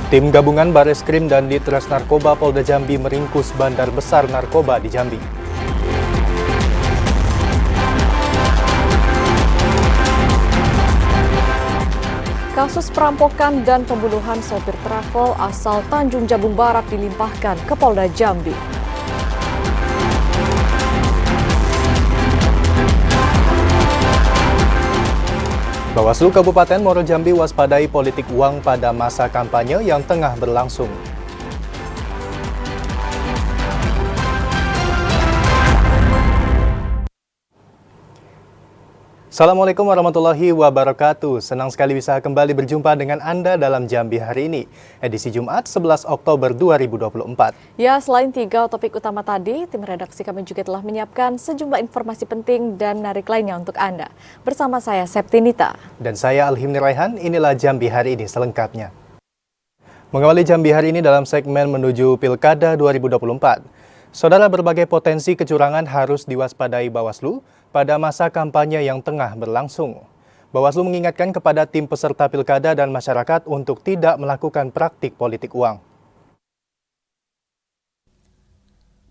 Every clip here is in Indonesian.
Tim gabungan Bareskrim dan Ditres Narkoba Polda Jambi meringkus bandar besar narkoba di Jambi. Kasus perampokan dan pembunuhan sopir travel asal Tanjung Jabung Barat dilimpahkan ke Polda Jambi. Bawaslu Kabupaten Muaro Jambi waspadai politik uang pada masa kampanye yang tengah berlangsung. Assalamualaikum warahmatullahi wabarakatuh. Senang sekali bisa kembali berjumpa dengan Anda dalam Jambi hari ini, edisi Jumat 11 Oktober 2024. Ya, selain 3 topik utama tadi, tim redaksi kami juga telah menyiapkan sejumlah informasi penting dan menarik lainnya untuk Anda. Bersama saya, Septinita. Dan saya, Alhimni Raihan, inilah Jambi hari ini selengkapnya. Mengawali Jambi hari ini dalam segmen menuju Pilkada 2024. Saudara, berbagai potensi kecurangan harus diwaspadai Bawaslu pada masa kampanye yang tengah berlangsung. Bawaslu mengingatkan kepada tim peserta pilkada dan masyarakat untuk tidak melakukan praktik politik uang.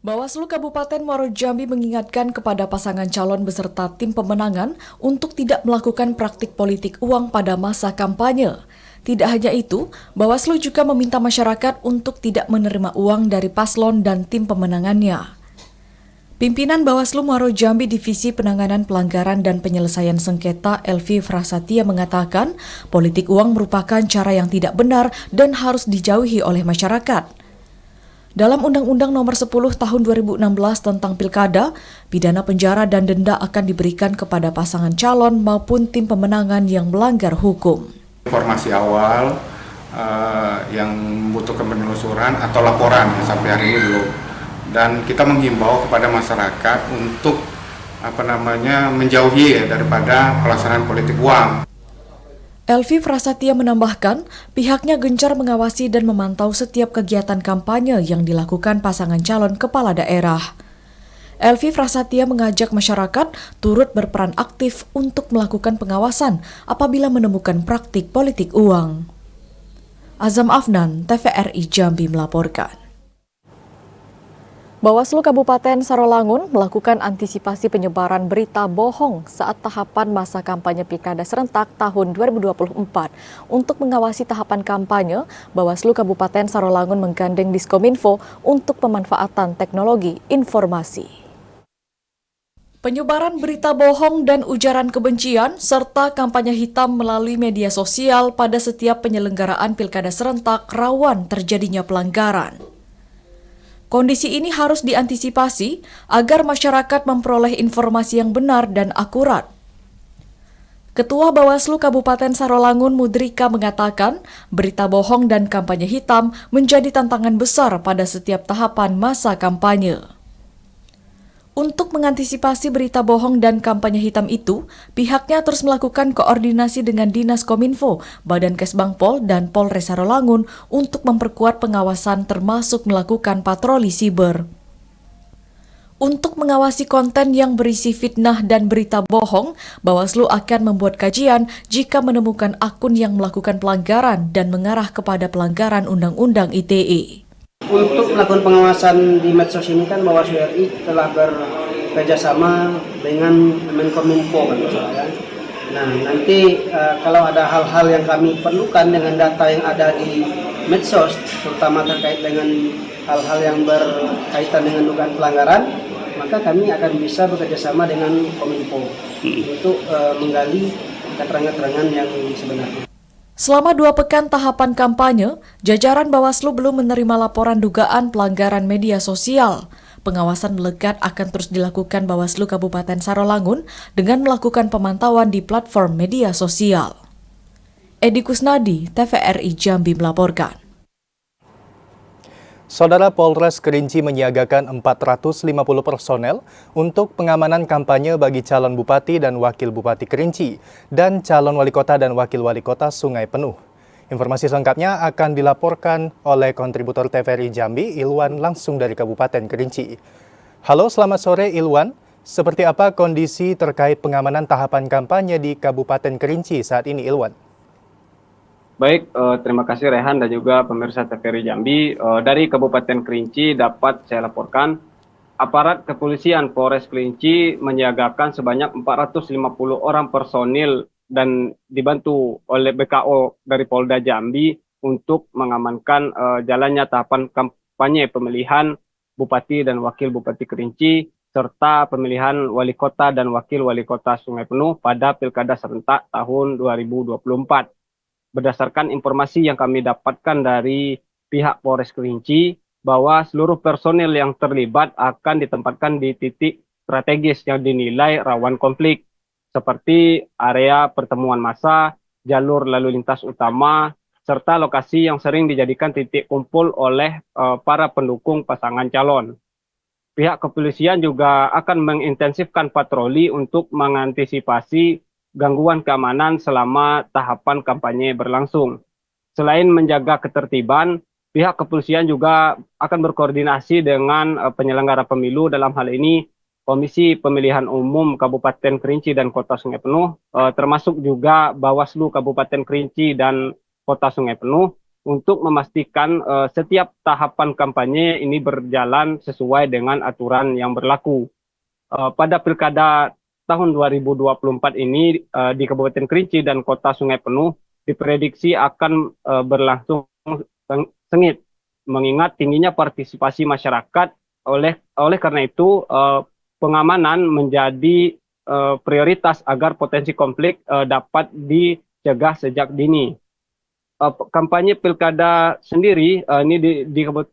Bawaslu Kabupaten Muaro Jambi mengingatkan kepada pasangan calon beserta tim pemenangan untuk tidak melakukan praktik politik uang pada masa kampanye. Tidak hanya itu, Bawaslu juga meminta masyarakat untuk tidak menerima uang dari paslon dan tim pemenangannya. Pimpinan Bawaslu Muaro Jambi Divisi Penanganan Pelanggaran dan Penyelesaian Sengketa Elvi Prasetya mengatakan politik uang merupakan cara yang tidak benar dan harus dijauhi oleh masyarakat. Dalam Undang-Undang Nomor 10 Tahun 2016 tentang Pilkada, pidana penjara dan denda akan diberikan kepada pasangan calon maupun tim pemenangan yang melanggar hukum. Informasi awal yang membutuhkan penelusuran atau laporan sampai hari ini belum. Dan kita menghimbau kepada masyarakat untuk menjauhi daripada pelaksanaan politik uang. Elvi Prasetya menambahkan, pihaknya gencar mengawasi dan memantau setiap kegiatan kampanye yang dilakukan pasangan calon kepala daerah. Elvi Prasetya mengajak masyarakat turut berperan aktif untuk melakukan pengawasan apabila menemukan praktik politik uang. Azam Afnan, TVRI Jambi melaporkan. Bawaslu Kabupaten Sarolangun melakukan antisipasi penyebaran berita bohong saat tahapan masa kampanye Pilkada serentak tahun 2024. Untuk mengawasi tahapan kampanye, Bawaslu Kabupaten Sarolangun menggandeng Diskominfo untuk pemanfaatan teknologi informasi. Penyebaran berita bohong dan ujaran kebencian serta kampanye hitam melalui media sosial pada setiap penyelenggaraan Pilkada serentak rawan terjadinya pelanggaran. Kondisi ini harus diantisipasi agar masyarakat memperoleh informasi yang benar dan akurat. Ketua Bawaslu Kabupaten Sarolangun Mudrika mengatakan, berita bohong dan kampanye hitam menjadi tantangan besar pada setiap tahapan masa kampanye. Untuk mengantisipasi berita bohong dan kampanye hitam itu, pihaknya terus melakukan koordinasi dengan Dinas Kominfo, Badan Kesbangpol, dan Polres Sarolangun untuk memperkuat pengawasan termasuk melakukan patroli siber. Untuk mengawasi konten yang berisi fitnah dan berita bohong, Bawaslu akan membuat kajian jika menemukan akun yang melakukan pelanggaran dan mengarah kepada pelanggaran Undang-Undang ITE. Untuk melakukan pengawasan di medsos ini kan Bawaslu RI telah bekerjasama dengan Menkominfo kan misalnya. Nah nanti kalau ada hal-hal yang kami perlukan dengan data yang ada di medsos, terutama terkait dengan hal-hal yang berkaitan dengan dugaan pelanggaran, maka kami akan bisa bekerjasama dengan Kominfo untuk menggali keterangan-keterangan yang sebenarnya. Selama 2 pekan tahapan kampanye, jajaran Bawaslu belum menerima laporan dugaan pelanggaran media sosial. Pengawasan melekat akan terus dilakukan Bawaslu Kabupaten Sarolangun dengan melakukan pemantauan di platform media sosial. Edi Kusnadi, TVRI Jambi melaporkan. Saudara, Polres Kerinci menyiagakan 450 personel untuk pengamanan kampanye bagi calon bupati dan wakil bupati Kerinci dan calon wali kota dan wakil wali kota Sungai Penuh. Informasi selengkapnya akan dilaporkan oleh kontributor TVRI Jambi, Ilwan, langsung dari Kabupaten Kerinci. Halo, selamat sore Ilwan. Seperti apa kondisi terkait pengamanan tahapan kampanye di Kabupaten Kerinci saat ini, Ilwan? Baik, terima kasih Rehan dan juga pemirsa TVRI Jambi. Dari Kabupaten Kerinci dapat saya laporkan, aparat kepolisian Polres Kerinci menyiagakan sebanyak 450 orang personil dan dibantu oleh BKO dari Polda Jambi untuk mengamankan jalannya tahapan kampanye pemilihan Bupati dan Wakil Bupati Kerinci serta pemilihan Wali Kota dan Wakil Wali Kota Sungai Penuh pada Pilkada serentak tahun 2024. Berdasarkan informasi yang kami dapatkan dari pihak Polres Kerinci, bahwa seluruh personil yang terlibat akan ditempatkan di titik strategis yang dinilai rawan konflik, seperti area pertemuan massa, jalur lalu lintas utama, serta lokasi yang sering dijadikan titik kumpul oleh para pendukung pasangan calon. Pihak kepolisian juga akan mengintensifkan patroli untuk mengantisipasi gangguan keamanan selama tahapan kampanye berlangsung. Selain menjaga ketertiban, pihak kepolisian juga akan berkoordinasi dengan penyelenggara pemilu, dalam hal ini Komisi Pemilihan Umum Kabupaten Kerinci dan Kota Sungai Penuh, termasuk juga Bawaslu Kabupaten Kerinci dan Kota Sungai Penuh, untuk memastikan setiap tahapan kampanye ini berjalan sesuai dengan aturan yang berlaku. Pada Pilkada tahun 2024 ini di Kabupaten Kerinci dan Kota Sungai Penuh diprediksi akan berlangsung sengit, mengingat tingginya partisipasi masyarakat. Oleh karena itu pengamanan menjadi prioritas agar potensi konflik dapat dicegah sejak dini. Kampanye pilkada sendiri ini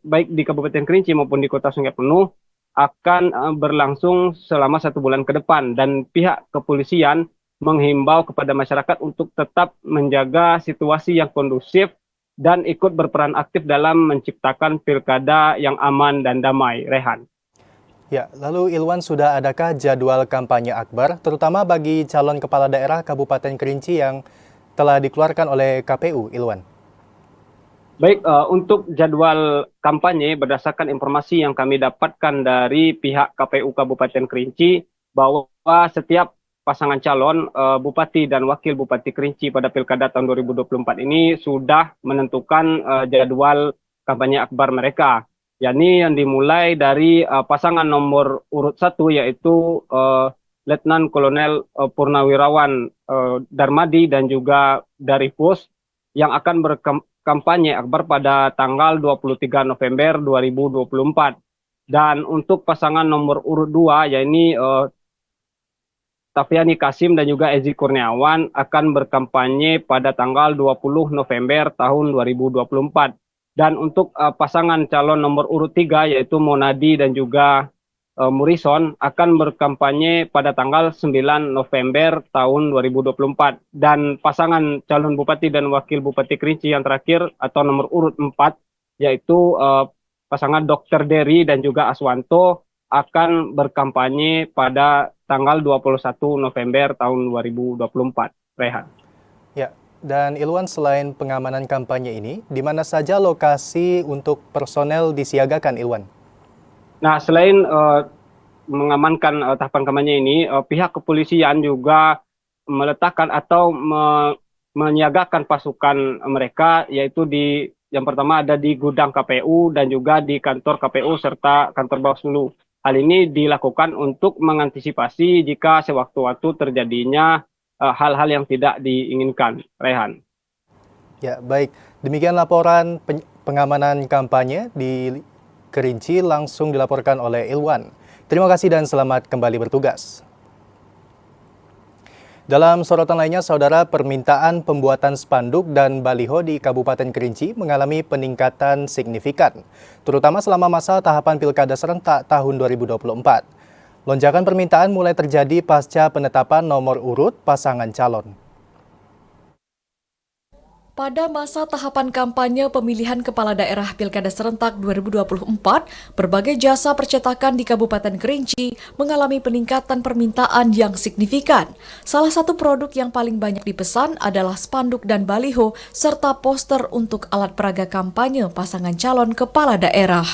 baik di Kabupaten Kerinci maupun di Kota Sungai Penuh akan berlangsung selama 1 bulan ke depan, dan pihak kepolisian menghimbau kepada masyarakat untuk tetap menjaga situasi yang kondusif dan ikut berperan aktif dalam menciptakan pilkada yang aman dan damai. Rehan. Ya, lalu Ilwan, sudah adakah jadwal kampanye akbar, terutama bagi calon kepala daerah Kabupaten Kerinci yang telah dikeluarkan oleh KPU, Ilwan? Baik, untuk jadwal kampanye berdasarkan informasi yang kami dapatkan dari pihak KPU Kabupaten Kerinci, bahwa setiap pasangan calon Bupati dan Wakil Bupati Kerinci pada Pilkada tahun 2024 ini sudah menentukan jadwal kampanye akbar mereka, yakni yang dimulai dari pasangan nomor urut 1 yaitu Letnan Kolonel Purnawirawan Darmadi dan juga dari PUS, yang akan berkampanye akbar pada tanggal 23 November 2024. Dan untuk pasangan nomor urut 2, yaitu Tafiani Kasim dan juga Ezi Kurniawan, akan berkampanye pada tanggal 20 November tahun 2024. Dan untuk pasangan calon nomor urut 3, yaitu Monadi dan juga Murison, akan berkampanye pada tanggal 9 November tahun 2024. Dan pasangan calon Bupati dan Wakil Bupati Kerinci yang terakhir atau nomor urut 4, yaitu pasangan Dr. Dery dan juga Aswanto, akan berkampanye pada tanggal 21 November tahun 2024. Rehan. Ya, dan Ilwan, selain pengamanan kampanye ini, di mana saja lokasi untuk personel disiagakan, Ilwan? Nah, selain mengamankan tahapan kampanye ini, pihak kepolisian juga meletakkan atau menyiagakan pasukan mereka, yaitu yang pertama ada di gudang KPU dan juga di kantor KPU serta kantor Bawaslu. Hal ini dilakukan untuk mengantisipasi jika sewaktu-waktu terjadinya hal-hal yang tidak diinginkan. Rehan. Ya, baik. Demikian laporan pengamanan kampanye di Kerinci langsung dilaporkan oleh Ilwan. Terima kasih dan selamat kembali bertugas. Dalam sorotan lainnya, saudara, permintaan pembuatan spanduk dan baliho di Kabupaten Kerinci mengalami peningkatan signifikan, terutama selama masa tahapan Pilkada serentak tahun 2024. Lonjakan permintaan mulai terjadi pasca penetapan nomor urut pasangan calon. Pada masa tahapan kampanye pemilihan kepala daerah Pilkada serentak 2024, berbagai jasa percetakan di Kabupaten Kerinci mengalami peningkatan permintaan yang signifikan. Salah satu produk yang paling banyak dipesan adalah spanduk dan baliho serta poster untuk alat peraga kampanye pasangan calon kepala daerah.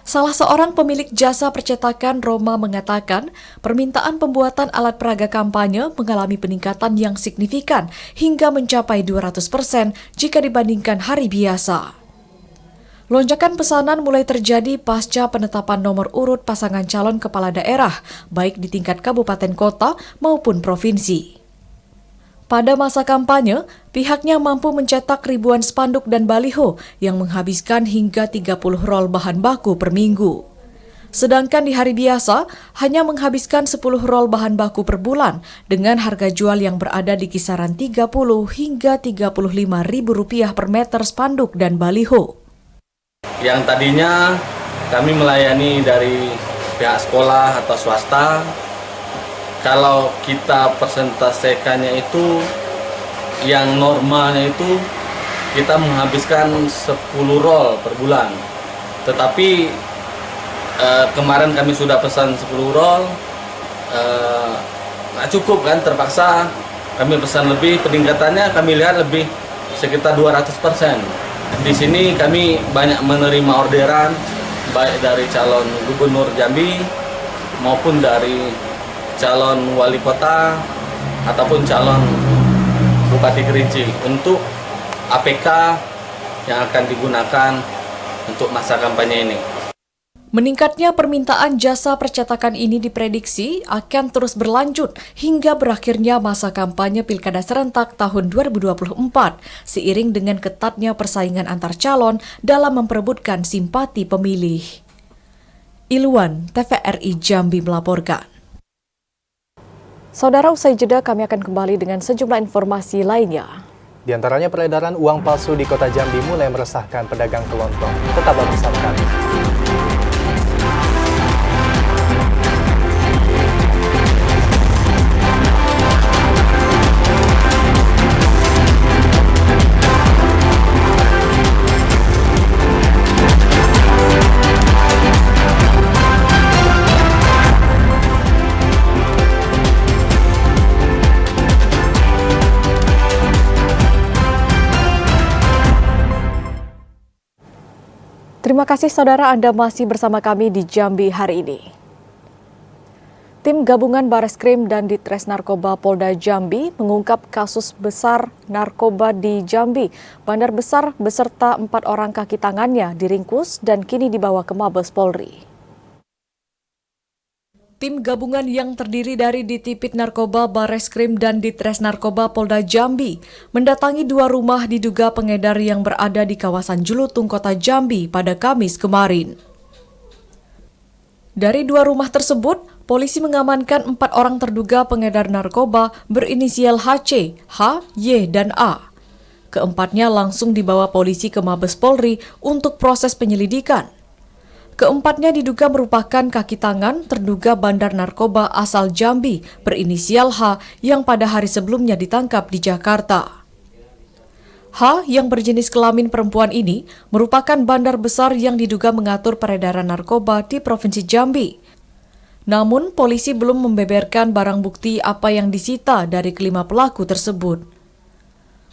Salah seorang pemilik jasa percetakan Roma mengatakan, permintaan pembuatan alat peraga kampanye mengalami peningkatan yang signifikan hingga mencapai 200% jika dibandingkan hari biasa. Lonjakan pesanan mulai terjadi pasca penetapan nomor urut pasangan calon kepala daerah, baik di tingkat kabupaten kota maupun provinsi. Pada masa kampanye, pihaknya mampu mencetak ribuan spanduk dan baliho yang menghabiskan hingga 30 rol bahan baku per minggu. Sedangkan di hari biasa, hanya menghabiskan 10 rol bahan baku per bulan dengan harga jual yang berada di kisaran 30 hingga 35 ribu rupiah per meter spanduk dan baliho. Yang tadinya kami melayani dari pihak sekolah atau swasta, kalau kita persentasekannya itu yang normalnya itu kita menghabiskan 10 roll per bulan. Tetapi kemarin kami sudah pesan 10 roll, nggak cukup kan, terpaksa kami pesan lebih, peningkatannya kami lihat lebih sekitar 200%. Di sini kami banyak menerima orderan baik dari calon gubernur Jambi maupun dari calon wali kota ataupun calon Bupati Kerinci untuk APK yang akan digunakan untuk masa kampanye ini. Meningkatnya permintaan jasa percetakan ini diprediksi akan terus berlanjut hingga berakhirnya masa kampanye Pilkada Serentak tahun 2024, seiring dengan ketatnya persaingan antar calon dalam memperebutkan simpati pemilih. Ilwan, TVRI Jambi melaporkan. Saudara, usai jeda kami akan kembali dengan sejumlah informasi lainnya. Di antaranya peredaran uang palsu di Kota Jambi mulai meresahkan pedagang kelontong. Tetaplah bersama kami. Terima kasih saudara, Anda masih bersama kami di Jambi hari ini. Tim gabungan Bareskrim dan Ditres Narkoba Polda Jambi mengungkap kasus besar narkoba di Jambi. Bandar Besar beserta 4 orang kaki tangannya diringkus dan kini dibawa ke Mabes Polri. Tim gabungan yang terdiri dari Ditipit Narkoba Bareskrim dan Ditres Narkoba Polda Jambi mendatangi 2 rumah diduga pengedar yang berada di kawasan Julutung, Kota Jambi pada Kamis kemarin. Dari 2 rumah tersebut, polisi mengamankan 4 orang terduga pengedar narkoba berinisial HC, H, Y, dan A. Keempatnya langsung dibawa polisi ke Mabes Polri untuk proses penyelidikan. Keempatnya diduga merupakan kaki tangan terduga bandar narkoba asal Jambi berinisial H yang pada hari sebelumnya ditangkap di Jakarta. H yang berjenis kelamin perempuan ini merupakan bandar besar yang diduga mengatur peredaran narkoba di Provinsi Jambi. Namun polisi belum membeberkan barang bukti apa yang disita dari kelima pelaku tersebut.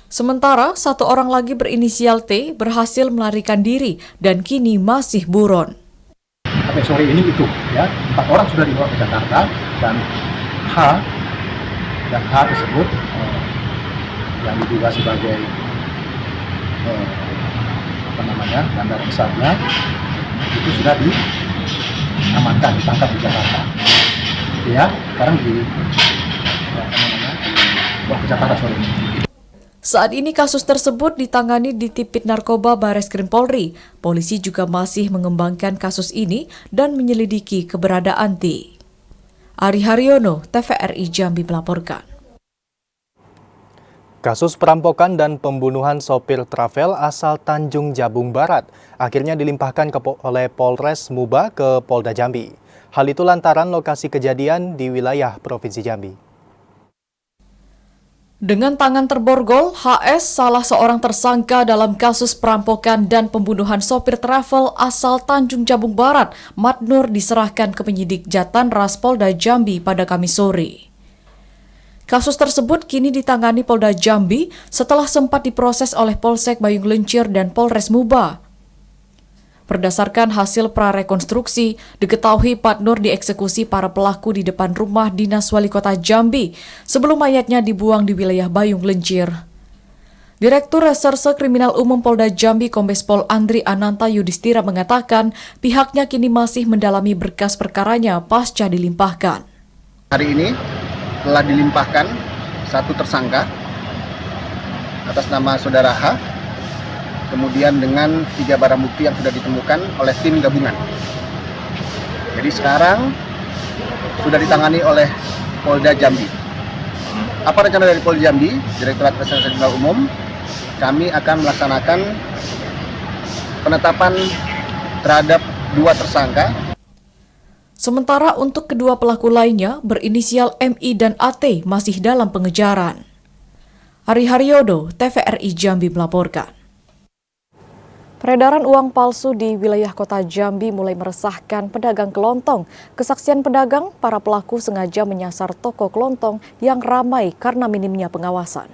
Sementara 1 orang lagi berinisial T berhasil melarikan diri dan kini masih buron. Sampai sore ini itu ya 4 orang sudah dibawa ke Jakarta dan H tersebut yang diduga sebagai bandar besarnya itu sudah diamankan, ditangkap di Jakarta. Ya, sekarang dibawa ke Jakarta sore ini. Saat ini kasus tersebut ditangani Ditipit Narkoba Bareskrim Polri. Polisi juga masih mengembangkan kasus ini dan menyelidiki keberadaan T. Ari Haryono, TVRI Jambi melaporkan. Kasus perampokan dan pembunuhan sopir travel asal Tanjung Jabung Barat akhirnya dilimpahkan oleh Polres Muba ke Polda Jambi. Hal itu lantaran lokasi kejadian di wilayah Provinsi Jambi. Dengan tangan terborgol, HS, salah seorang tersangka dalam kasus perampokan dan pembunuhan sopir travel asal Tanjung Jabung Barat, Madnur, diserahkan ke penyidik Jatanras Polda Jambi pada Kamis sore. Kasus tersebut kini ditangani Polda Jambi setelah sempat diproses oleh Polsek Bayung Lencir dan Polres Muba. Berdasarkan hasil prarekonstruksi, diketahui Pak Nur dieksekusi para pelaku di depan rumah Dinas Wali Kota Jambi sebelum mayatnya dibuang di wilayah Bayung Lencir. Direktur Reserse Kriminal Umum Polda Jambi Kombes Pol Andri Ananta Yudhistira mengatakan pihaknya kini masih mendalami berkas perkaranya pasca dilimpahkan. Hari ini telah dilimpahkan satu tersangka atas nama Saudara H, kemudian dengan 3 barang bukti yang sudah ditemukan oleh tim gabungan. Jadi sekarang sudah ditangani oleh Polda Jambi. Apa rencana dari Polda Jambi, Direktorat Reserse Kriminal Umum? Kami akan melaksanakan penetapan terhadap 2 tersangka. Sementara untuk kedua pelaku lainnya berinisial MI dan AT masih dalam pengejaran. Ari Haryodo, TVRI Jambi melaporkan. Peredaran uang palsu di wilayah kota Jambi mulai meresahkan pedagang kelontong. Kesaksian pedagang, para pelaku sengaja menyasar toko kelontong yang ramai karena minimnya pengawasan.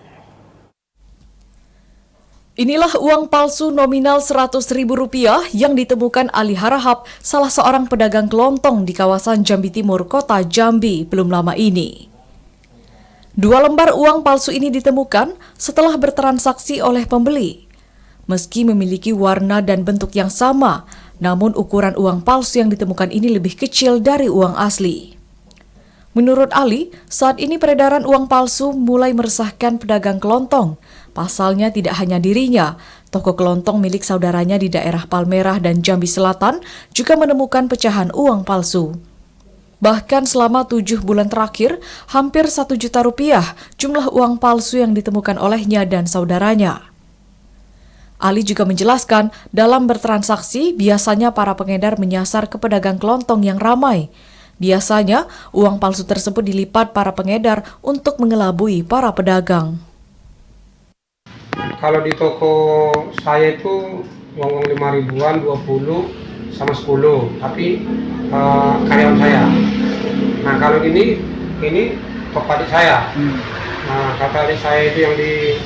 Inilah uang palsu nominal Rp100.000 yang ditemukan Ali Harahap, salah seorang pedagang kelontong di kawasan Jambi Timur, kota Jambi, belum lama ini. 2 lembar uang palsu ini ditemukan setelah bertransaksi oleh pembeli. Meski memiliki warna dan bentuk yang sama, namun ukuran uang palsu yang ditemukan ini lebih kecil dari uang asli. Menurut Ali, saat ini peredaran uang palsu mulai meresahkan pedagang kelontong. Pasalnya tidak hanya dirinya, toko kelontong milik saudaranya di daerah Palmerah dan Jambi Selatan juga menemukan pecahan uang palsu. Bahkan selama 7 bulan terakhir, hampir Rp1 juta jumlah uang palsu yang ditemukan olehnya dan saudaranya. Ali juga menjelaskan, dalam bertransaksi biasanya para pengedar menyasar ke pedagang kelontong yang ramai. Biasanya, uang palsu tersebut dilipat para pengedar untuk mengelabui para pedagang. Kalau di toko saya itu uang 5 ribuan, 20 sama 10, tapi karyawan saya. Nah kalau ini toko adik saya. Nah kata adik saya itu yang di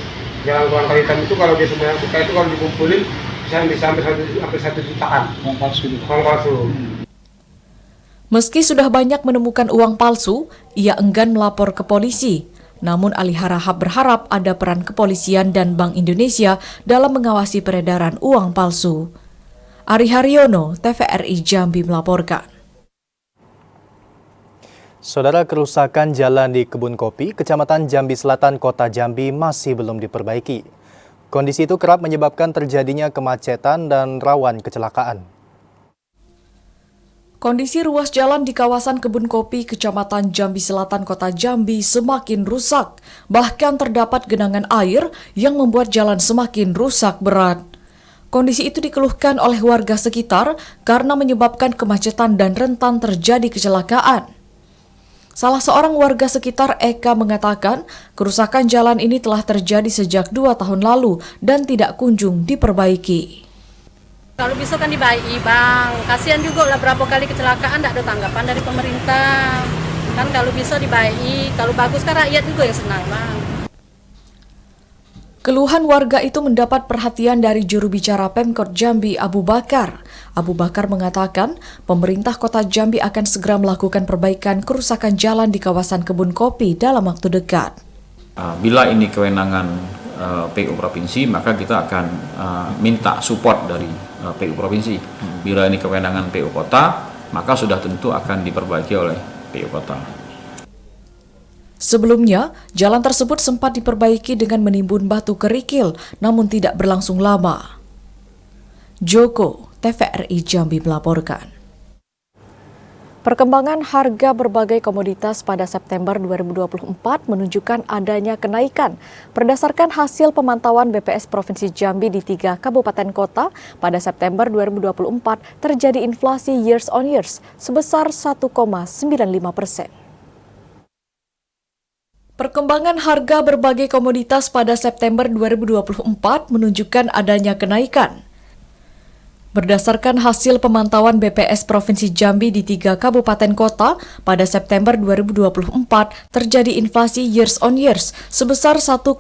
Jalan Tuan Kalitan itu, kalau dia sebenarnya buka itu kalau dikumpulin bisa hampir 1 jutaan. Uang palsu. Meski sudah banyak menemukan uang palsu, ia enggan melapor ke polisi. Namun Ali Harahap berharap ada peran kepolisian dan Bank Indonesia dalam mengawasi peredaran uang palsu. Ari Haryono, TVRI Jambi melaporkan. Saudara, kerusakan jalan di Kebun Kopi, Kecamatan Jambi Selatan, Kota Jambi masih belum diperbaiki. Kondisi itu kerap menyebabkan terjadinya kemacetan dan rawan kecelakaan. Kondisi ruas jalan di kawasan Kebun Kopi, Kecamatan Jambi Selatan, Kota Jambi semakin rusak. Bahkan terdapat genangan air yang membuat jalan semakin rusak berat. Kondisi itu dikeluhkan oleh warga sekitar karena menyebabkan kemacetan dan rentan terjadi kecelakaan. Salah seorang warga sekitar, Eka, mengatakan kerusakan jalan ini telah terjadi sejak 2 tahun lalu dan tidak kunjung diperbaiki. Kalau bisa kan dibaiki, Bang. Kasihan juga lah berapa kali kecelakaan, tidak ada tanggapan dari pemerintah. Kan kalau bisa dibaiki, kalau bagus kan rakyat juga yang senang, Bang. Keluhan warga itu mendapat perhatian dari juru bicara Pemkot Jambi, Abu Bakar. Abu Bakar mengatakan pemerintah kota Jambi akan segera melakukan perbaikan kerusakan jalan di kawasan Kebun Kopi dalam waktu dekat. Bila ini kewenangan PU Provinsi, maka kita akan minta support dari PU Provinsi. Bila ini kewenangan PU Kota, maka sudah tentu akan diperbaiki oleh PU Kota. Sebelumnya, jalan tersebut sempat diperbaiki dengan menimbun batu kerikil, namun tidak berlangsung lama. Joko, TVRI Jambi melaporkan. Perkembangan harga berbagai komoditas pada September 2024 menunjukkan adanya kenaikan. Berdasarkan hasil pemantauan BPS Provinsi Jambi di 3 kabupaten kota, pada September 2024 terjadi inflasi years on years sebesar 1,95%. Perkembangan harga berbagai komoditas pada September 2024 menunjukkan adanya kenaikan. Berdasarkan hasil pemantauan BPS Provinsi Jambi di 3 kabupaten kota, pada September 2024 terjadi inflasi years on years sebesar 1,95%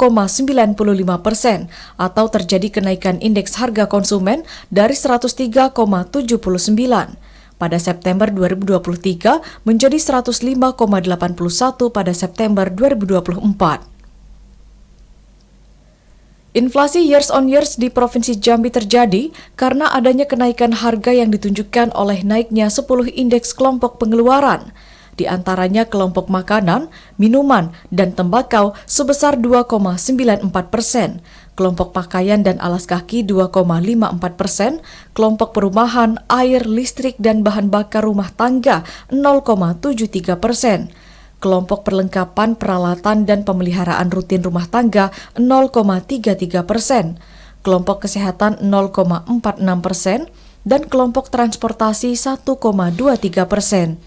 atau terjadi kenaikan indeks harga konsumen dari 103,79 pada September 2023 menjadi 105,81 pada September 2024. Inflasi years on years di Provinsi Jambi terjadi karena adanya kenaikan harga yang ditunjukkan oleh naiknya 10 indeks kelompok pengeluaran, di antaranya kelompok makanan, minuman, dan tembakau sebesar 2,94%, kelompok pakaian dan alas kaki 2,54%, kelompok perumahan, air, listrik, dan bahan bakar rumah tangga 0,73%, kelompok perlengkapan, peralatan, dan pemeliharaan rutin rumah tangga 0,33%, kelompok kesehatan 0,46%, dan kelompok transportasi 1,23%.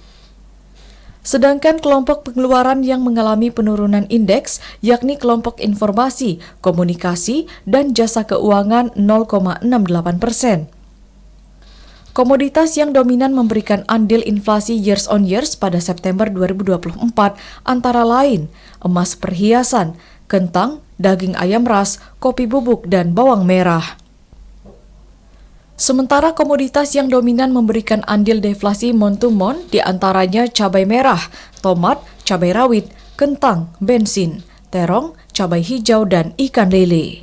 Sedangkan kelompok pengeluaran yang mengalami penurunan indeks yakni kelompok informasi, komunikasi, dan jasa keuangan 0,68%. Komoditas yang dominan memberikan andil inflasi years on years pada September 2024 antara lain emas perhiasan, kentang, daging ayam ras, kopi bubuk, dan bawang merah. Sementara komoditas yang dominan memberikan andil deflasi mon-to-mon diantaranya cabai merah, tomat, cabai rawit, kentang, bensin, terong, cabai hijau, dan ikan lele.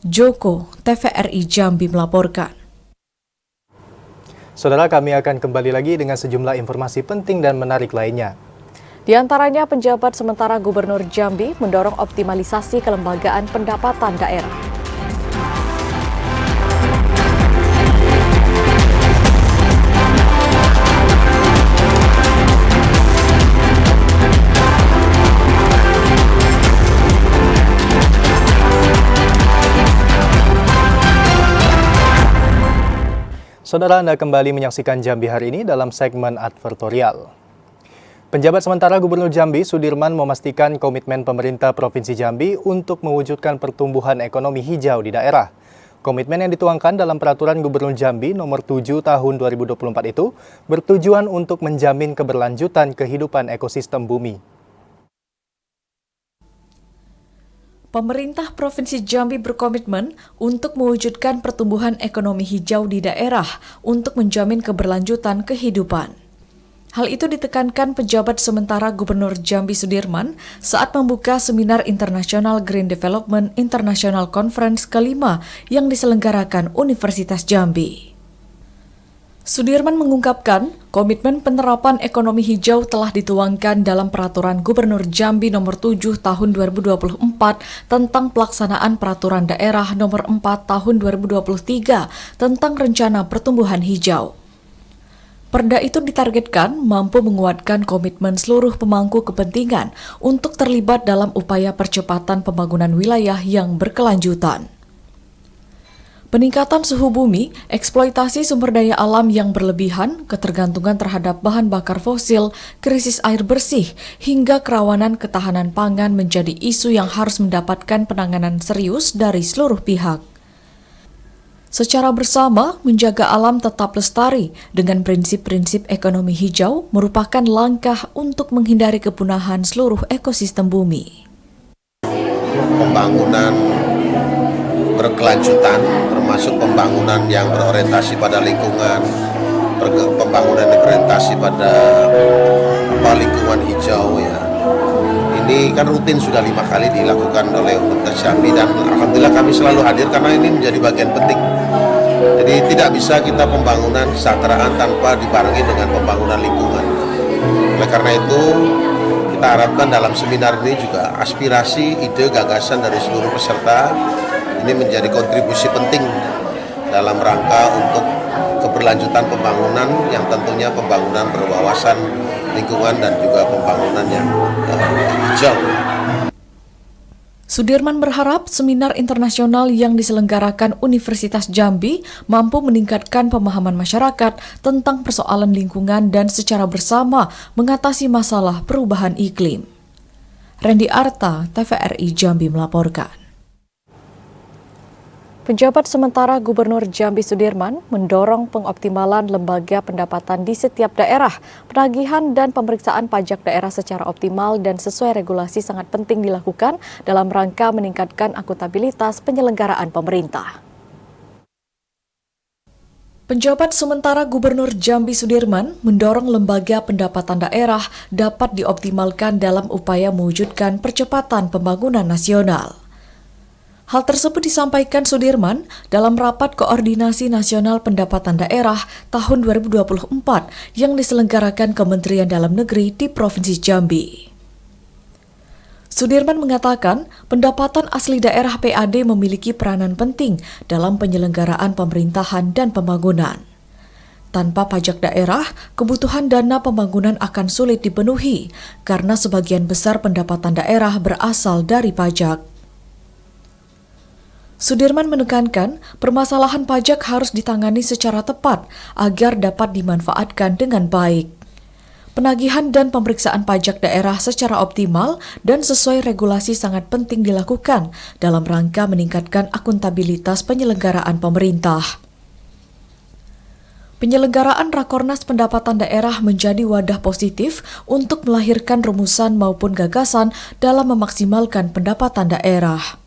Joko, TVRI Jambi melaporkan. Saudara, kami akan kembali lagi dengan sejumlah informasi penting dan menarik lainnya. Di antaranya, penjabat sementara Gubernur Jambi mendorong optimalisasi kelembagaan pendapatan daerah. Saudara, Anda kembali menyaksikan Jambi hari ini dalam segmen advertorial. Penjabat sementara Gubernur Jambi, Sudirman, memastikan komitmen pemerintah Provinsi Jambi untuk mewujudkan pertumbuhan ekonomi hijau di daerah. Komitmen yang dituangkan dalam Peraturan Gubernur Jambi Nomor 7 Tahun 2024 itu bertujuan untuk menjamin keberlanjutan kehidupan ekosistem bumi. Pemerintah Provinsi Jambi berkomitmen untuk mewujudkan pertumbuhan ekonomi hijau di daerah untuk menjamin keberlanjutan kehidupan. Hal itu ditekankan penjabat sementara Gubernur Jambi Sudirman saat membuka Seminar Internasional Green Development International Conference kelima yang diselenggarakan Universitas Jambi. Sudirman mengungkapkan, komitmen penerapan ekonomi hijau telah dituangkan dalam Peraturan Gubernur Jambi Nomor 7 Tahun 2024 tentang pelaksanaan Peraturan Daerah Nomor 4 Tahun 2023 tentang Rencana Pertumbuhan Hijau. Perda itu ditargetkan mampu menguatkan komitmen seluruh pemangku kepentingan untuk terlibat dalam upaya percepatan pembangunan wilayah yang berkelanjutan. Peningkatan suhu bumi, eksploitasi sumber daya alam yang berlebihan, ketergantungan terhadap bahan bakar fosil, krisis air bersih, hingga kerawanan ketahanan pangan menjadi isu yang harus mendapatkan penanganan serius dari seluruh pihak. Secara bersama, menjaga alam tetap lestari dengan prinsip-prinsip ekonomi hijau merupakan langkah untuk menghindari kepunahan seluruh ekosistem bumi. Pembangunan berkelanjutan, termasuk pembangunan yang berorientasi pada lingkungan, pembangunan yang berorientasi pada lingkungan hijau ya. Ini kan rutin sudah 5 kali dilakukan oleh Universitas Jambi dan alhamdulillah kami selalu hadir karena ini menjadi bagian penting. Jadi tidak bisa kita pembangunan kesejahteraan tanpa dibarengi dengan pembangunan lingkungan. Oleh karena itu kita harapkan dalam seminar ini juga aspirasi, ide, gagasan dari seluruh peserta ini menjadi kontribusi penting dalam rangka untuk keberlanjutan pembangunan yang tentunya pembangunan berwawasan lingkungan dan juga pembangunan yang hijau. Sudirman berharap seminar internasional yang diselenggarakan Universitas Jambi mampu meningkatkan pemahaman masyarakat tentang persoalan lingkungan dan secara bersama mengatasi masalah perubahan iklim. Randy Arta, TVRI Jambi melaporkan. Penjabat sementara Gubernur Jambi Sudirman mendorong pengoptimalan lembaga pendapatan di setiap daerah. Penagihan dan pemeriksaan pajak daerah secara optimal dan sesuai regulasi sangat penting dilakukan dalam rangka meningkatkan akuntabilitas penyelenggaraan pemerintah. Penjabat sementara Gubernur Jambi Sudirman mendorong lembaga pendapatan daerah dapat dioptimalkan dalam upaya mewujudkan percepatan pembangunan nasional. Hal tersebut disampaikan Sudirman dalam Rapat Koordinasi Nasional Pendapatan Daerah tahun 2024 yang diselenggarakan Kementerian Dalam Negeri di Provinsi Jambi. Sudirman mengatakan pendapatan asli daerah PAD memiliki peranan penting dalam penyelenggaraan pemerintahan dan pembangunan. Tanpa pajak daerah, kebutuhan dana pembangunan akan sulit dipenuhi karena sebagian besar pendapatan daerah berasal dari pajak. Sudirman menekankan permasalahan pajak harus ditangani secara tepat agar dapat dimanfaatkan dengan baik. Penagihan dan pemeriksaan pajak daerah secara optimal dan sesuai regulasi sangat penting dilakukan dalam rangka meningkatkan akuntabilitas penyelenggaraan pemerintah. Penyelenggaraan Rakornas Pendapatan Daerah menjadi wadah positif untuk melahirkan rumusan maupun gagasan dalam memaksimalkan pendapatan daerah.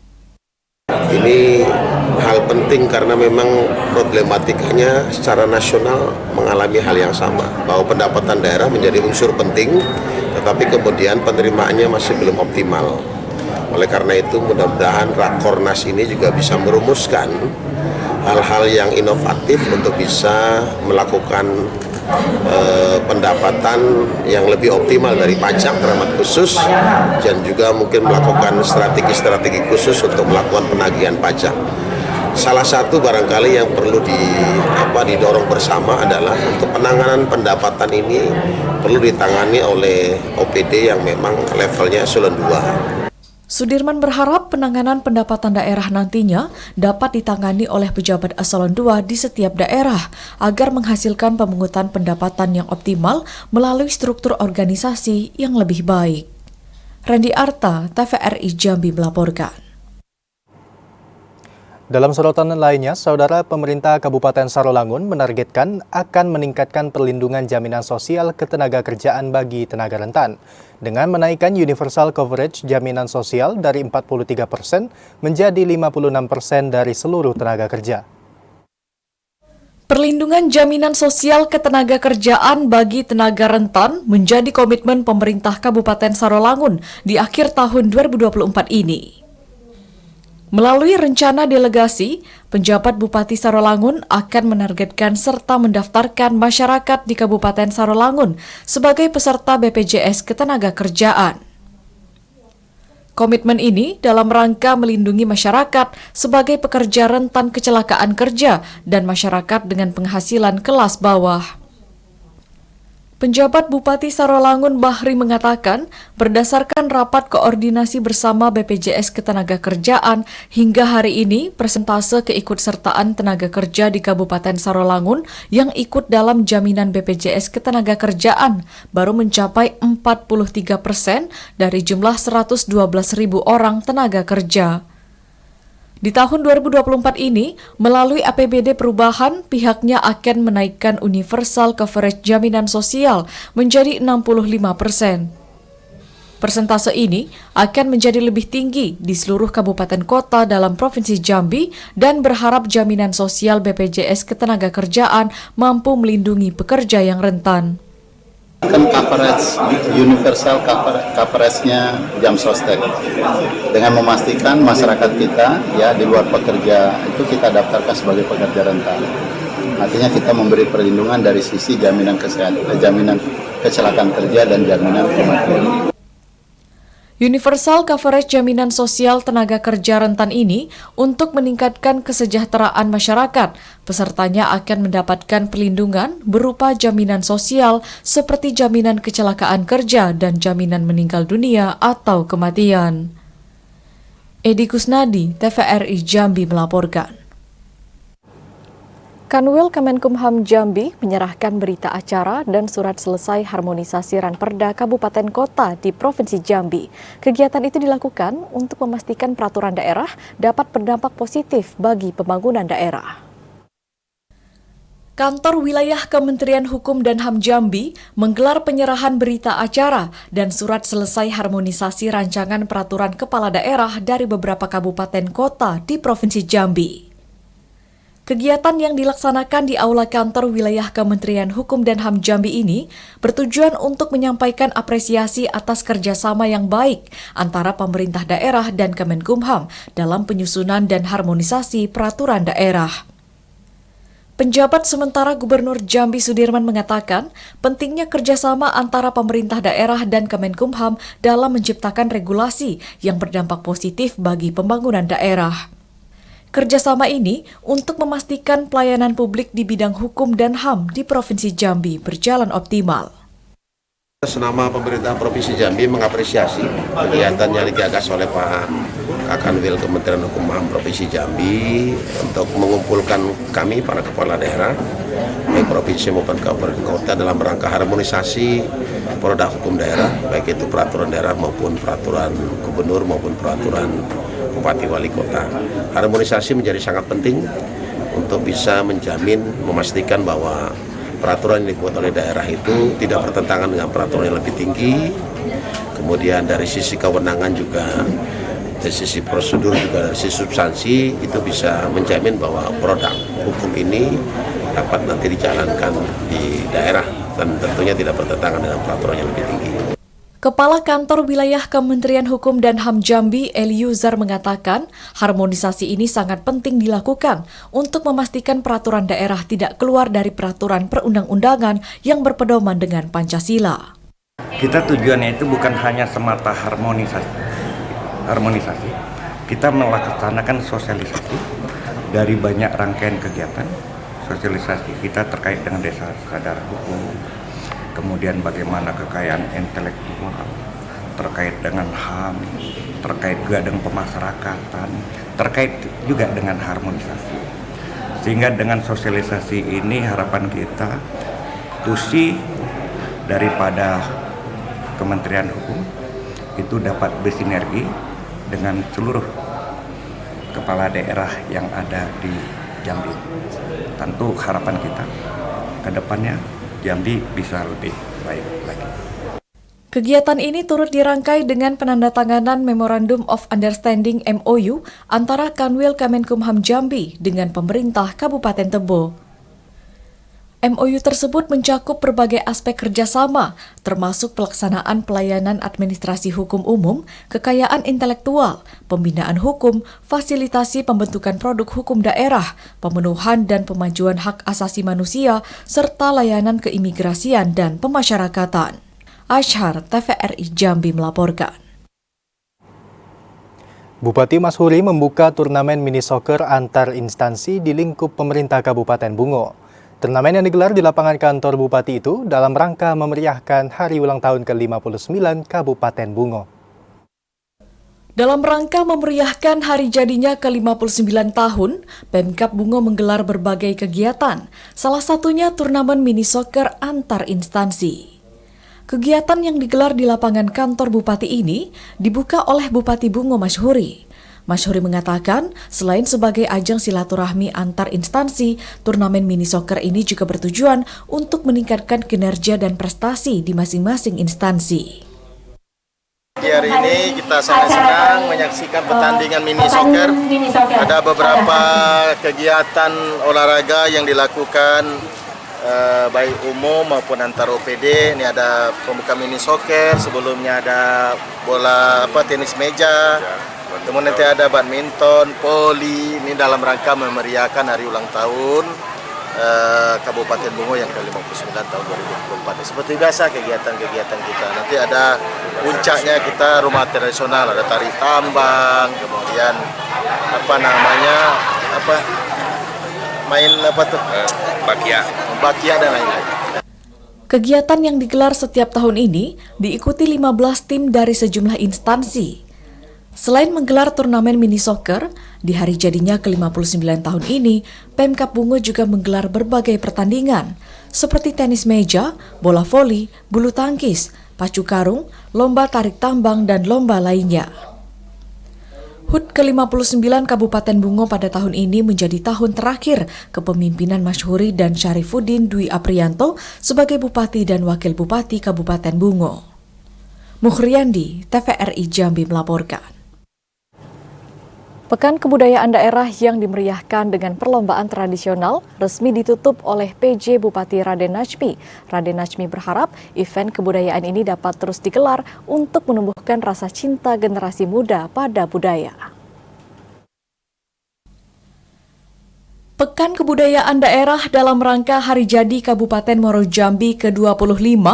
Ini hal penting karena memang problematikanya secara nasional mengalami hal yang sama, bahwa pendapatan daerah menjadi unsur penting, tetapi kemudian penerimaannya masih belum optimal. Oleh karena itu mudah-mudahan Rakornas ini juga bisa merumuskan hal-hal yang inovatif untuk bisa melakukan pendapatan yang lebih optimal dari pajak teramat khusus, dan juga mungkin melakukan strategi-strategi khusus untuk melakukan penagihan pajak. Salah satu barangkali yang perlu didorong bersama adalah untuk penanganan pendapatan ini perlu ditangani oleh OPD yang memang levelnya eselon 2. Sudirman berharap penanganan pendapatan daerah nantinya dapat ditangani oleh pejabat eselon 2 di setiap daerah agar menghasilkan pemungutan pendapatan yang optimal melalui struktur organisasi yang lebih baik. Randy Arta, TVRI Jambi melaporkan. Dalam sorotan lainnya, Saudara, pemerintah Kabupaten Sarolangun menargetkan akan meningkatkan perlindungan jaminan sosial ketenagakerjaan bagi tenaga rentan dengan menaikkan universal coverage jaminan sosial dari 43% menjadi 56% dari seluruh tenaga kerja. Perlindungan jaminan sosial ketenagakerjaan bagi tenaga rentan menjadi komitmen pemerintah Kabupaten Sarolangun di akhir tahun 2024 ini. Melalui rencana delegasi, penjabat Bupati Sarolangun akan menargetkan serta mendaftarkan masyarakat di Kabupaten Sarolangun sebagai peserta BPJS Ketenagakerjaan. Komitmen ini dalam rangka melindungi masyarakat sebagai pekerja rentan kecelakaan kerja dan masyarakat dengan penghasilan kelas bawah. Penjabat Bupati Sarolangun Bahri mengatakan, berdasarkan rapat koordinasi bersama BPJS Ketenagakerjaan, hingga hari ini persentase keikutsertaan tenaga kerja di Kabupaten Sarolangun yang ikut dalam jaminan BPJS Ketenagakerjaan baru mencapai 43% dari jumlah 112.000 orang tenaga kerja. Di tahun 2024 ini, melalui APBD perubahan, pihaknya akan menaikkan universal coverage jaminan sosial menjadi 65%. Persentase ini akan menjadi lebih tinggi di seluruh kabupaten kota dalam Provinsi Jambi dan berharap jaminan sosial BPJS Ketenagakerjaan mampu melindungi pekerja yang rentan. Kan coverage universal coverage-nya jam sostek dengan memastikan masyarakat kita ya di luar pekerja itu kita daftarkan sebagai pekerja rentan. Artinya kita memberi perlindungan dari sisi jaminan kesehatan, jaminan kecelakaan kerja dan jaminan kematian. Universal coverage jaminan sosial tenaga kerja rentan ini untuk meningkatkan kesejahteraan masyarakat. Pesertanya akan mendapatkan perlindungan berupa jaminan sosial seperti jaminan kecelakaan kerja dan jaminan meninggal dunia atau kematian. Edi Kusnadi, TVRI Jambi melaporkan. Kanwil Kemenkumham Jambi menyerahkan berita acara dan surat selesai harmonisasi Ranperda Kabupaten Kota di Provinsi Jambi. Kegiatan itu dilakukan untuk memastikan peraturan daerah dapat berdampak positif bagi pembangunan daerah. Kantor Wilayah Kementerian Hukum dan HAM Jambi menggelar penyerahan berita acara dan surat selesai harmonisasi rancangan peraturan kepala daerah dari beberapa kabupaten kota di Provinsi Jambi. Kegiatan yang dilaksanakan di Aula Kantor Wilayah Kementerian Hukum dan HAM Jambi ini bertujuan untuk menyampaikan apresiasi atas kerjasama yang baik antara pemerintah daerah dan Kemenkumham dalam penyusunan dan harmonisasi peraturan daerah. Penjabat sementara Gubernur Jambi Sudirman mengatakan pentingnya kerjasama antara pemerintah daerah dan Kemenkumham dalam menciptakan regulasi yang berdampak positif bagi pembangunan daerah. Kerjasama ini untuk memastikan pelayanan publik di bidang hukum dan HAM di Provinsi Jambi berjalan optimal. Senama pemerintah Provinsi Jambi mengapresiasi kegiatan yang digagas oleh Pak Kanwil Kementerian Hukum HAM Provinsi Jambi untuk mengumpulkan kami para kepala daerah baik provinsi maupun kabupaten kota dalam rangka harmonisasi produk hukum daerah, baik itu peraturan daerah maupun peraturan gubernur maupun peraturan Bupati Wali Kota. Harmonisasi menjadi sangat penting untuk bisa menjamin, memastikan bahwa peraturan yang dibuat oleh daerah itu tidak bertentangan dengan peraturan yang lebih tinggi. Kemudian dari sisi kewenangan juga, dari sisi prosedur juga, dari sisi substansi itu bisa menjamin bahwa produk hukum ini dapat nanti dijalankan di daerah dan tentunya tidak bertentangan dengan peraturan yang lebih tinggi. Kepala Kantor Wilayah Kementerian Hukum dan HAM Jambi, Eliuzar, mengatakan harmonisasi ini sangat penting dilakukan untuk memastikan peraturan daerah tidak keluar dari peraturan perundang-undangan yang berpedoman dengan Pancasila. Kita tujuannya itu bukan hanya semata harmonisasi. Kita melaksanakan sosialisasi dari banyak rangkaian kegiatan. Sosialisasi kita terkait dengan desa sadar hukum, kemudian bagaimana kekayaan intelektual, terkait dengan HAM, terkait juga dengan pemasyarakatan, terkait juga dengan harmonisasi. Sehingga dengan sosialisasi ini harapan kita, tusi daripada Kementerian Hukum itu dapat bersinergi dengan seluruh kepala daerah yang ada di Jambi. Tentu harapan kita ke depannya Jambi bisa lebih baik lagi. Kegiatan ini turut dirangkai dengan penandatanganan Memorandum of Understanding MOU antara Kanwil Kemenkumham Jambi dengan pemerintah Kabupaten Tebo. MOU tersebut mencakup berbagai aspek kerjasama, termasuk pelaksanaan pelayanan administrasi hukum umum, kekayaan intelektual, pembinaan hukum, fasilitasi pembentukan produk hukum daerah, pemenuhan dan pemajuan hak asasi manusia, serta layanan keimigrasian dan pemasyarakatan. Ashar, TVRI Jambi melaporkan. Bupati Mashuri membuka turnamen mini soccer antar instansi di lingkup pemerintah Kabupaten Bungo. Turnamen yang digelar di lapangan kantor Bupati itu dalam rangka memeriahkan hari ulang tahun ke-59 Kabupaten Bungo. Dalam rangka memeriahkan hari jadinya ke-59 tahun, Pemkab Bungo menggelar berbagai kegiatan, salah satunya turnamen mini soccer antar instansi. Kegiatan yang digelar di lapangan kantor Bupati ini dibuka oleh Bupati Bungo Mashuri. Mashuri mengatakan, selain sebagai ajang silaturahmi antar instansi, turnamen mini soccer ini juga bertujuan untuk meningkatkan kinerja dan prestasi di masing-masing instansi. Di hari ini kita sangat senang menyaksikan pertandingan mini soccer. Ada beberapa kegiatan olahraga yang dilakukan baik umum maupun antar OPD. Ini ada pembuka mini soccer, sebelumnya ada bola tenis meja. Kemudian nanti ada badminton, poli, ini dalam rangka memeriahkan hari ulang tahun Kabupaten Bungo yang ke-59 tahun 2024. Seperti biasa kegiatan-kegiatan kita. Nanti ada puncaknya kita rumah tradisional, ada tari tambang, kemudian bakia dan lain-lain. Kegiatan yang digelar setiap tahun ini diikuti 15 tim dari sejumlah instansi. Selain menggelar turnamen mini soccer, di hari jadinya ke-59 tahun ini, Pemkab Bungo juga menggelar berbagai pertandingan, seperti tenis meja, bola voli, bulu tangkis, pacu karung, lomba tarik tambang, dan lomba lainnya. HUT ke-59 Kabupaten Bungo pada tahun ini menjadi tahun terakhir kepemimpinan Masyhuri dan Syarifuddin Dwi Aprianto sebagai Bupati dan Wakil Bupati Kabupaten Bungo. Mukhriandi, TVRI Jambi melaporkan. Pekan Kebudayaan Daerah yang dimeriahkan dengan perlombaan tradisional resmi ditutup oleh PJ Bupati Raden Najmi. Raden Najmi berharap event kebudayaan ini dapat terus digelar untuk menumbuhkan rasa cinta generasi muda pada budaya. Pekan Kebudayaan Daerah dalam rangka Hari Jadi Kabupaten Muaro Jambi ke-25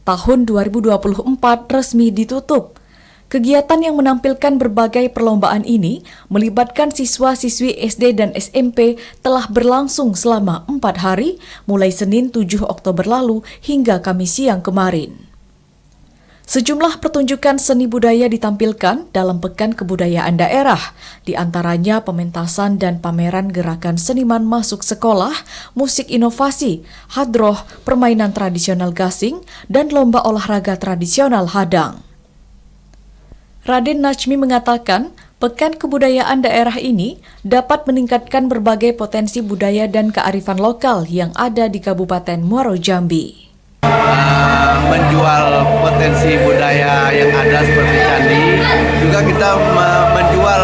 tahun 2024 resmi ditutup. Kegiatan yang menampilkan berbagai perlombaan ini melibatkan siswa-siswi SD dan SMP telah berlangsung selama 4 hari, mulai Senin 7 Oktober lalu hingga Kamis siang kemarin. Sejumlah pertunjukan seni budaya ditampilkan dalam Pekan Kebudayaan Daerah, di antaranya pementasan dan pameran gerakan seniman masuk sekolah, musik inovasi, hadroh, permainan tradisional gasing, dan lomba olahraga tradisional hadang. Raden Najmi mengatakan, Pekan Kebudayaan Daerah ini dapat meningkatkan berbagai potensi budaya dan kearifan lokal yang ada di Kabupaten Muaro Jambi. Menjual potensi budaya yang ada seperti candi, juga kita menjual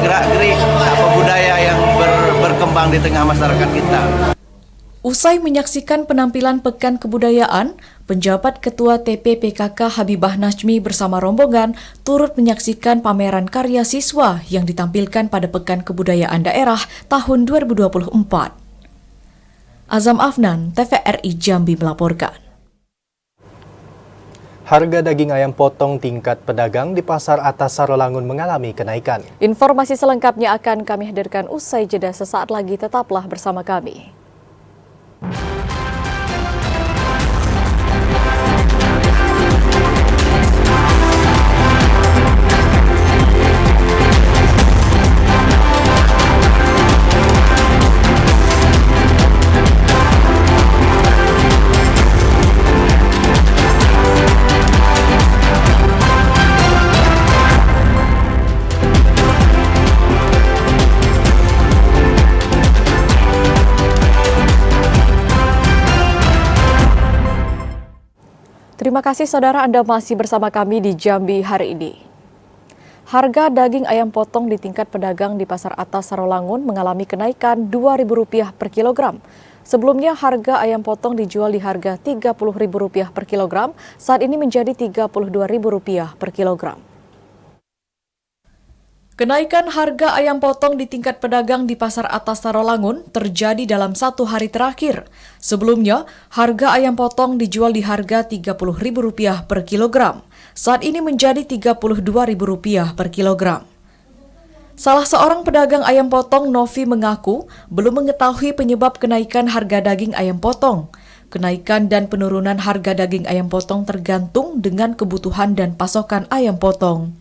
gerak-gerik budaya yang berkembang di tengah masyarakat kita. Usai menyaksikan penampilan Pekan Kebudayaan, penjabat Ketua TPPKK Habibah Najmi bersama rombongan turut menyaksikan pameran karya siswa yang ditampilkan pada Pekan Kebudayaan Daerah tahun 2024. Azam Afnan, TVRI Jambi melaporkan. Harga daging ayam potong tingkat pedagang di Pasar Atas Sarolangun mengalami kenaikan. Informasi selengkapnya akan kami hadirkan usai jeda sesaat lagi, tetaplah bersama kami. Terima kasih saudara, Anda masih bersama kami di Jambi hari ini. Harga daging ayam potong di tingkat pedagang di Pasar Atas Sarolangun mengalami kenaikan Rp2.000 per kilogram. Sebelumnya harga ayam potong dijual di harga Rp30.000 per kilogram, saat ini menjadi Rp32.000 per kilogram. Kenaikan harga ayam potong di tingkat pedagang di Pasar Atas Sarolangun terjadi dalam 1 hari terakhir. Sebelumnya, harga ayam potong dijual di harga Rp30.000 per kilogram. Saat ini menjadi Rp32.000 per kilogram. Salah seorang pedagang ayam potong, Novi, mengaku belum mengetahui penyebab kenaikan harga daging ayam potong. Kenaikan dan penurunan harga daging ayam potong tergantung dengan kebutuhan dan pasokan ayam potong.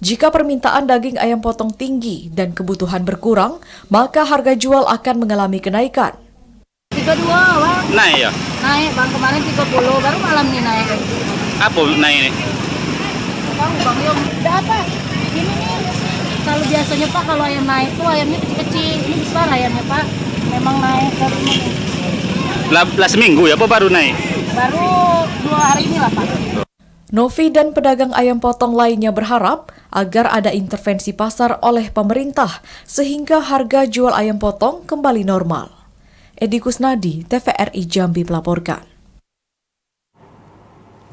Jika permintaan daging ayam potong tinggi dan kebutuhan berkurang, maka harga jual akan mengalami kenaikan. 32, Bang. Naik ya? Naik, Bang. Kemarin 30, baru malam ini naik. Apa naik ini? Bang, Yom. Udah apa? Ini nih. Kalau biasanya Pak, kalau ayam naik tuh ayamnya kecil-kecil. Ini besar ayamnya Pak. Memang naik dari ini. Lah seminggu ya, apa baru naik? Baru 2 hari ini lah Pak. Novi dan pedagang ayam potong lainnya berharap agar ada intervensi pasar oleh pemerintah sehingga harga jual ayam potong kembali normal. Edi Kusnadi, TVRI Jambi melaporkan.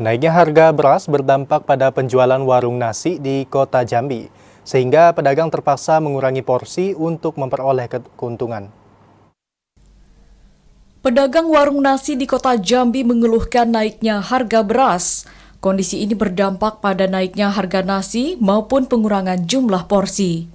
Naiknya harga beras berdampak pada penjualan warung nasi di Kota Jambi, sehingga pedagang terpaksa mengurangi porsi untuk memperoleh keuntungan. Pedagang warung nasi di Kota Jambi mengeluhkan naiknya harga beras. Kondisi ini berdampak pada naiknya harga nasi maupun pengurangan jumlah porsi.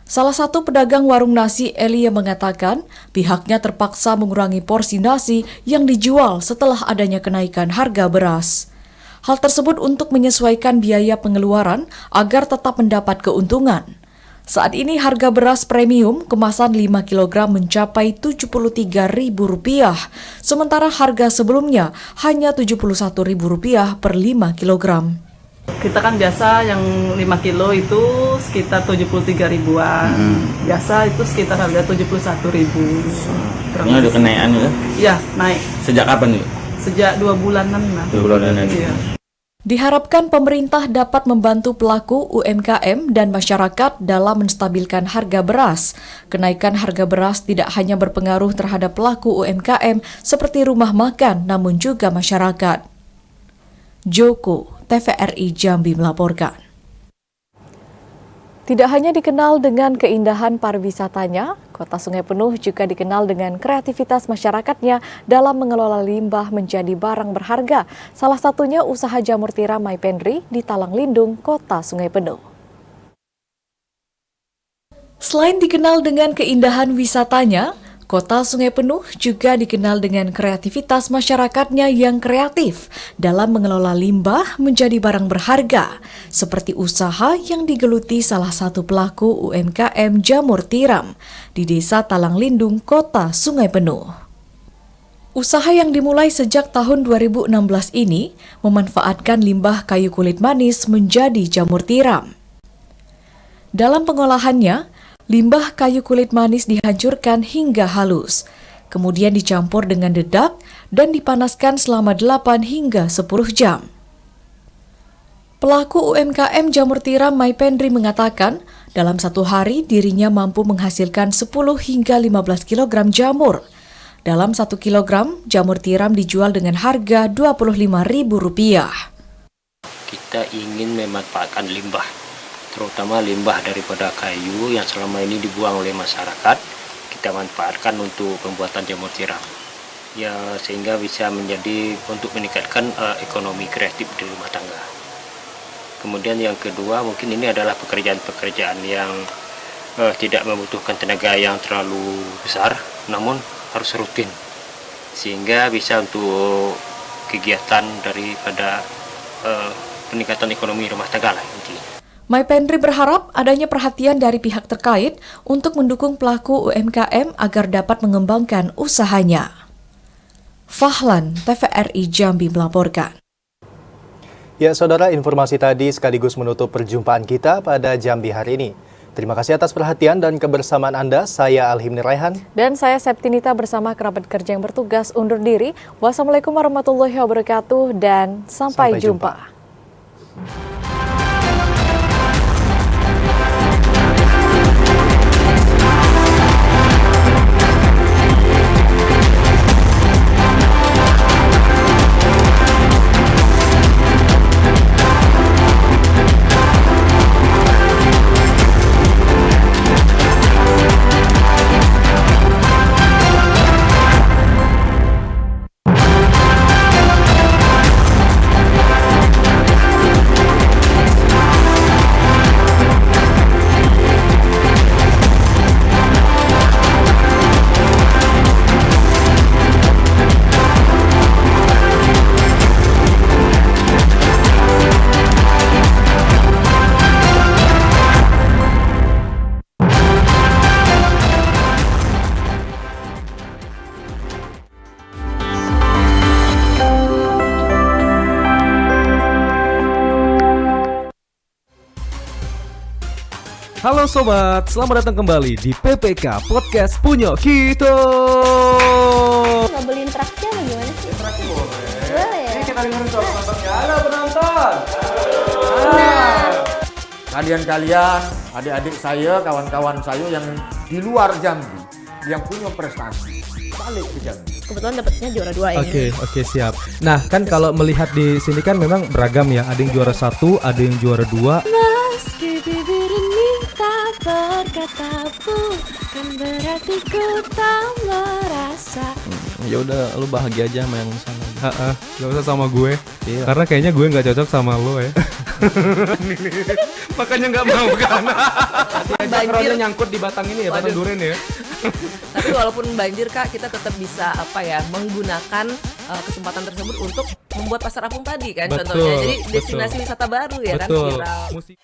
Salah satu pedagang warung nasi, Elia, mengatakan pihaknya terpaksa mengurangi porsi nasi yang dijual setelah adanya kenaikan harga beras. Hal tersebut untuk menyesuaikan biaya pengeluaran agar tetap mendapat keuntungan. Saat ini harga beras premium kemasan 5 kg mencapai Rp73.000, sementara harga sebelumnya hanya Rp71.000 per 5 kg. Kita kan biasa yang 5 kilo itu sekitar 73 ribuan. Biasa itu sekitar harga 71 ribu. Ini ada kenaikan ya? Iya, naik. Sejak kapan nih? Sejak 2 bulanan lah. 2 bulanan. Iya. Diharapkan pemerintah dapat membantu pelaku UMKM dan masyarakat dalam menstabilkan harga beras. Kenaikan harga beras tidak hanya berpengaruh terhadap pelaku UMKM seperti rumah makan, namun juga masyarakat. Joko, TVRI Jambi melaporkan. Tidak hanya dikenal dengan keindahan pariwisatanya, Kota Sungai Penuh juga dikenal dengan kreativitas masyarakatnya dalam mengelola limbah menjadi barang berharga. Salah satunya usaha jamur tiram My Pendri di Talang Lindung, Kota Sungai Penuh. Selain dikenal dengan keindahan wisatanya, Kota Sungai Penuh juga dikenal dengan kreativitas masyarakatnya yang kreatif dalam mengelola limbah menjadi barang berharga, seperti usaha yang digeluti salah satu pelaku UMKM jamur tiram di Desa Talang Lindung, Kota Sungai Penuh. Usaha yang dimulai sejak tahun 2016 ini memanfaatkan limbah kayu kulit manis menjadi jamur tiram. Dalam pengolahannya, limbah kayu kulit manis dihancurkan hingga halus, kemudian dicampur dengan dedak dan dipanaskan selama 8 hingga 10 jam. Pelaku UMKM jamur tiram My Pendri mengatakan, dalam satu hari dirinya mampu menghasilkan 10 hingga 15 kg jamur. Dalam 1 kg, jamur tiram dijual dengan harga Rp25.000. Kita ingin memanfaatkan limbah, terutama limbah daripada kayu yang selama ini dibuang oleh masyarakat, kita manfaatkan untuk pembuatan jamur tiram. Ya, sehingga bisa menjadi untuk meningkatkan ekonomi kreatif di rumah tangga. Kemudian yang kedua, mungkin ini adalah pekerjaan-pekerjaan yang tidak membutuhkan tenaga yang terlalu besar, namun harus rutin, sehingga bisa untuk kegiatan daripada peningkatan ekonomi rumah tangga lah intinya. My Pendri berharap adanya perhatian dari pihak terkait untuk mendukung pelaku UMKM agar dapat mengembangkan usahanya. Fahlan, TVRI Jambi melaporkan. Ya, saudara, informasi tadi sekaligus menutup perjumpaan kita pada Jambi hari ini. Terima kasih atas perhatian dan kebersamaan Anda. Saya Alhimni Raihan. Dan saya Septinita bersama kerabat kerja yang bertugas undur diri. Wassalamualaikum warahmatullahi wabarakatuh dan sampai jumpa. Halo sobat, selamat datang kembali di PPK Podcast Punya Kita. Nggak beliin traktir apa gimana sih? Traktir boleh. Boleh ya? Ini kita dengerin suara penontonnya. Halo penonton. Kalian-kalian, adik-adik saya, kawan-kawan saya yang di luar Jambi, yang punya prestasi, balik ke Jambi. Kebetulan dapetnya juara 2 ya. Oke, siap. Nah, kan kalau melihat di sini kan memang beragam ya. Ada yang juara 1, ada yang juara 2. Meski bibir minta berkata bukan berarti ku tak merasa. Ya udah, lu bahagia aja sama yang sana. Gak usah sama gue. Iya. Karena kayaknya gue nggak cocok sama lo ya. Makanya nggak mau kan. Banjir nyangkut di batang ini ya, batang durian ya. Tapi walaupun banjir Kak, kita tetap bisa menggunakan kesempatan tersebut untuk membuat pasar apung tadi kan Betul, contohnya. Jadi betul. destinasi wisata baru ya kan Betul. viral. Musik.